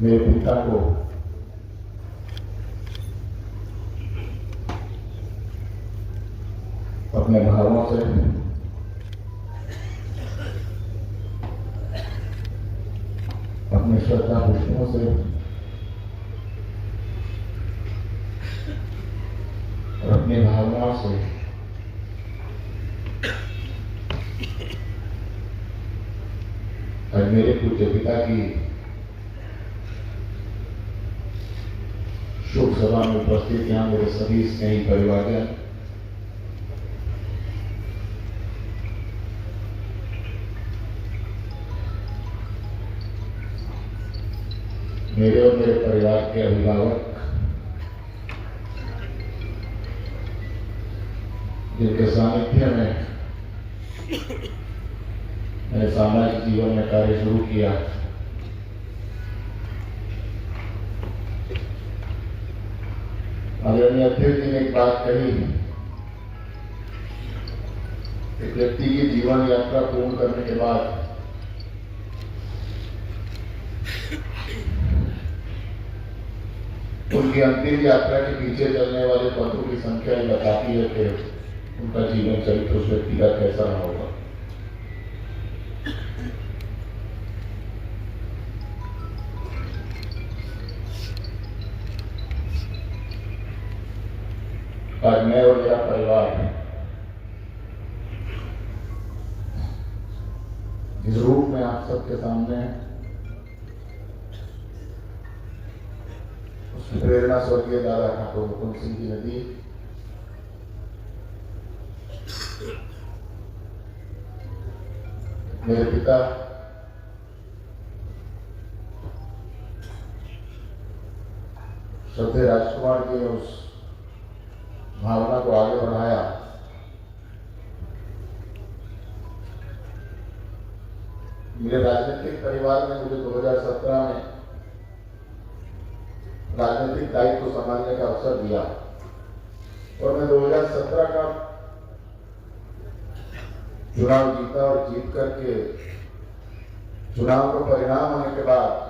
मेरे पिता को अपने भावों से, अपने श्रद्धा पुष्पों से और अपनी भावनाओं से आज मेरे पूज्य पिता की शुभ सभा में उपस्थित यहाँ मेरे सभी स्नेही परिवारजन, मेरे और मेरे परिवार के अभिभावक, जिनके सानिध्य में मैंने सामाजिक जीवन में कार्य शुरू किया, आदरणीय अध्यक्ष जी ने एक बात कही, एक व्यक्ति की जीवन यात्रा पूर्ण करने के बाद उनकी अंतिम यात्रा के पीछे चलने वाले पथों की संख्या बताती है कि उनका जीवन चरित्र उस व्यक्ति का कैसा रहा होगा। आज मैं और मेरा परिवार जिस रूप में आप सबके सामने है, उसकी प्रेरणा स्वर्गीय दादा ठाकुर मुकुंद सिंह जी ने दी। मेरे पिता श्रद्धेय राजकुमार जी ने उस भावना को आगे बढ़ाया। मेरे राजनीतिक परिवार ने मुझे 2017 में राजनीतिक दायित्व संभालने का अवसर दिया और मैं 2017 का चुनाव जीता और जीत करके चुनाव का परिणाम होने के बाद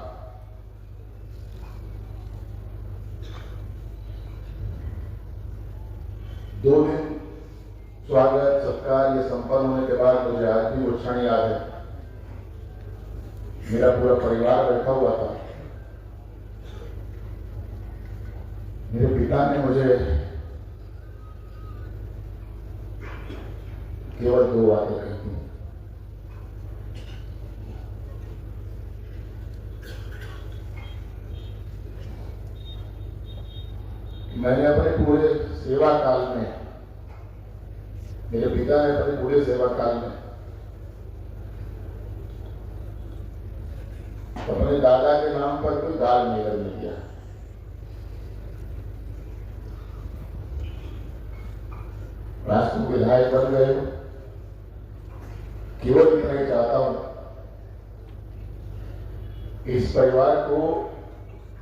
दो दिन स्वागत सत्कार ये संपन्न होने के बाद मुझे आज भी वो क्षण याद है। मेरा पूरा परिवार बैठा हुआ था। मेरे पिता ने मुझे केवल दो बातें कही थी। मैंने अपने पूरे सेवा काल में, मेरे पिता ने अपने पूरे सेवा काल में अपने दादा के नाम पर कोई दाल नहीं करने दिया। राष्ट्र विधायक बन गए, केवल इतना ही चाहता हूं, इस परिवार को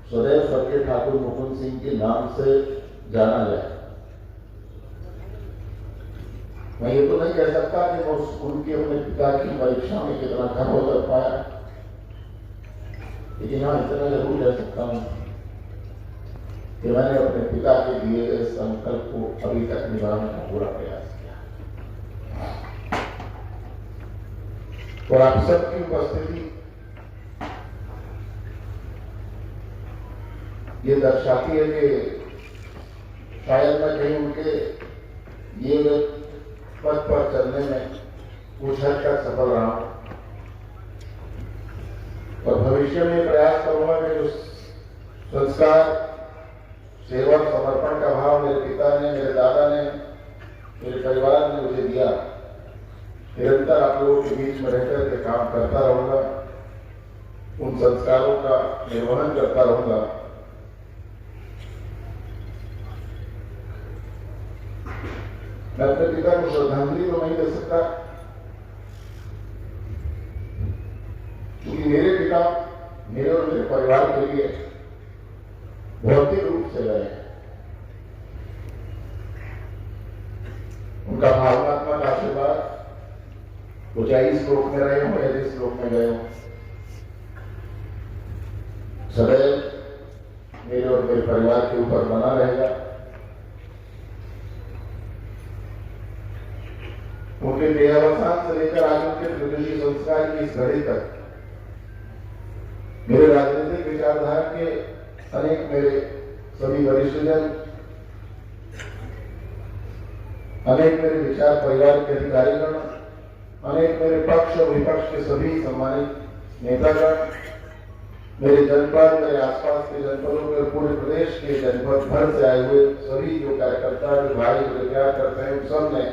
सदैव स्वर्गीय ठाकुर मुकुंद सिंह के नाम से जाना जाए। मैं ये तो नहीं कह सकता कि मैं उनके अपने पिता की परीक्षा में कितना घर उतर पाया, लेकिन हाँ इतना जरूर कह सकता हूं कि मैंने अपने पिता के दिए गए संकल्प को अभी तक निभाने का पूरा प्रयास किया। और आप सबकी उपस्थिति ये दर्शाती है कि शायद मैं कहीं उनके ये पथ पर चलने में कुछ हद तक सफल रहा हूं और भविष्य में प्रयास करूंगा कि जो संस्कार, सेवा, समर्पण का भाव मेरे पिता ने, मेरे दादा ने, मेरे परिवार ने मुझे दिया, निरंतर आप लोगों के बीच में रहकर के काम करता रहूंगा, उन संस्कारों का निर्वहन करता रहूंगा। मैं अपने पिता को श्रद्धांजलि तो नहीं दे सकता क्योंकि मेरे पिता मेरे और मेरे परिवार के लिए भौतिक रूप से गए। उनका भावनात्मक आशीर्वाद वो चाहे इस लोक में रहे हो या जिस लोक में गए हो, सदैव मेरे और मेरे परिवार के ऊपर बना रहेगा। उनके देहावसान से लेकर आज उनके त्रिदशी संस्कार की इस घड़ी तक मेरे राजनीतिक विचारधारा के अनेक मेरे सभी वरिष्ठजन, अनेक मेरे विचार परिवार के अधिकारीगण, अनेक मेरे पक्ष और विपक्ष के सभी सम्मानित नेतागण, मेरे जनपद, मेरे आसपास के जनपदों के पूरे प्रदेश के जनपद भर से आए हुए सभी जो कार्यकर्ता, जो भाई जो प्यार करते हैं, उन सब ने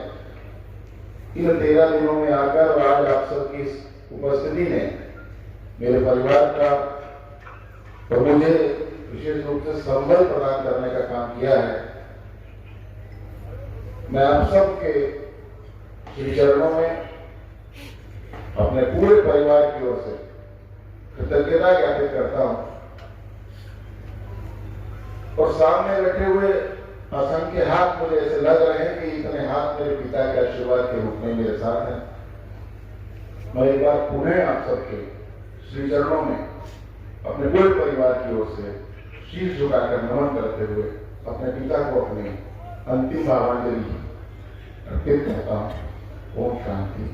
इन 13 दिनों में आकर और आज आप सबकी उपस्थिति ने मेरे परिवार का और मुझे विशेष रूप से संबल प्रदान करने का काम किया है। मैं आप सबके श्री चरणों में अपने पूरे परिवार की ओर से कृतज्ञता ज्ञापित करता हूं और सामने बैठे हुए असंख्य हाथ मुझे ऐसे लग रहे हैं कि इतने हाथ मेरे पिता के आशीर्वाद के रूप में मेरे साथ हैं। मैं एक बार पुनः आप सबके श्री चरणों में अपने पूरे परिवार की ओर से शीश झुकाकर नमन करते हुए अपने पिता को अपनी अंतिम भावांजलि अर्पित करता हूं। ओम शांति।